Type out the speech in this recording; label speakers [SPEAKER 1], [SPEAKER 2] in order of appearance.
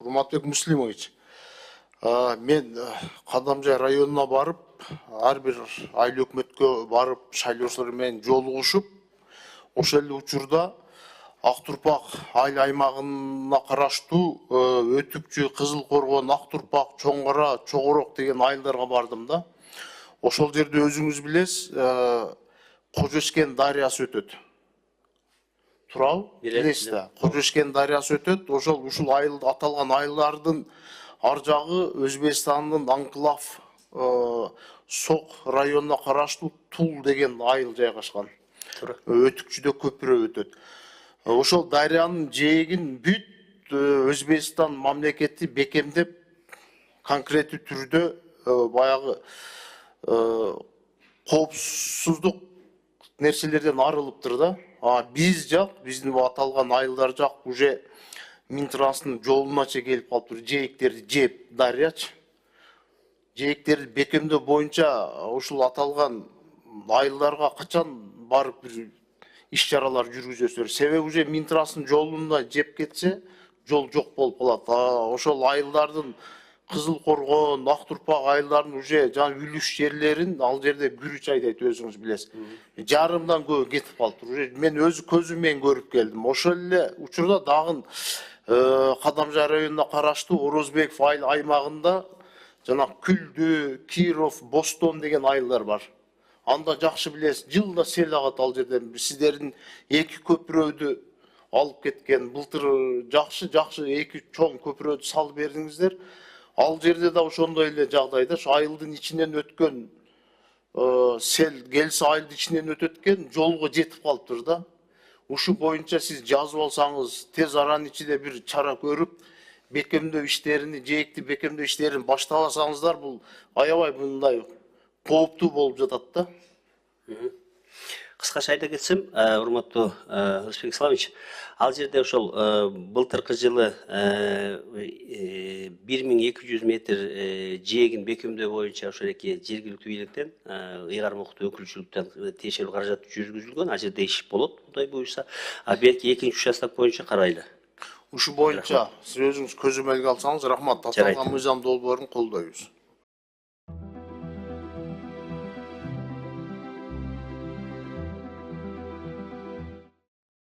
[SPEAKER 1] Урматбек Муслимович, мен Кадамжай районуна барып, ар бир айыл өкмөткө барып, шайлоочулар менен жолугушуп, ошол эле учурда Ак-Турпак айыл аймагына караштуу Өтүкчү, Кызыл Коргон, Ак-Турпак, Чоң Кара, Чогорок деген айылдарга бардым да. Ошол жерде өзүңүз билесиз, Кожошкен дарыясы өтөт. Турабы? Билесиз да. Кожошкен дарыясы өтөт. Ушул айыл аталган айылдардын ар жагы Өзбекстандын анклав Сок районуна караштуу Тул деген айыл жайгашкан. Өтүкчүдө көпүрө өтөт. Ошол дарыянын жээгин бүт Өзбекстан мамлекети бекемдеп, конкреттүү түрдө баягы коопсуздук нерселерден арылыптыр да. Биз жак, биздин аталган айылдар жак уже Минтранстын жолунача келип калыптыр. Жээктерди жеп дарыячы. Жээктерди бекемдөө боюнча ушул аталган айылдарга качан барып бир иш-чаралар жүргүзөсүздөр. Себеби уже Минтранстын жолунда жеп кетсе, жол жок болуп калат. Ошол айылдардын Кызыл Коргон, Ак-Турпак айылдарын уже жана үлүш жерлерин ал жерде күрүч айдайт, өзүңүз билесиз. Жарымдан көбү кетип калыптыр. Уже мен өз көзүм менен көрүп келдим. Ошол эле учурда дагы Кадамжай районуна караштуу Орозбеков айыл аймагында жана Күлдү, Киров, Бостон деген айылдар бар. Анда жакшы билесиз, жылда сел агат ал жерден. Сиздердин эки көпүрөдү алып кеткен, былтыр жакшы эки чоң көпүрөдү салып бердиңиздер. Ал жерде да ошондой эле жагдайда, ошо айылдын ичинен өткөн сел келсе айылдын ичинен өтөт экен, жолго жетип калыптыр да. Ушу боюнча сиз жазып алсаңыз, тез аранын ичинде бир чара көрүп, бекемдөө иштерини, жээкти бекемдөө иштерин баштабасаңыздар, бул аябай мындай кооптуу болуп жатат да.
[SPEAKER 2] Кыскача айта кетсем, урматтуу Рысбек Исламович, ал жерде ошол былтыркы жылы 1200 метр жээгин бекемдөө боюнча ошол эки жергиликтүү бийликтен ыйгарым уктуу өкүлчүлүктөн тиешелүү каражат жүргүзүлгөн. Ал жерде иш болот, Кудай буюрса. Берки экинчи участок боюнча карайлы.
[SPEAKER 1] Ушу боюнча сиз өзүңүз көзөмөлгө алсаңыз, рахмат. Аталган мыйзам долбоорун колдойбуз.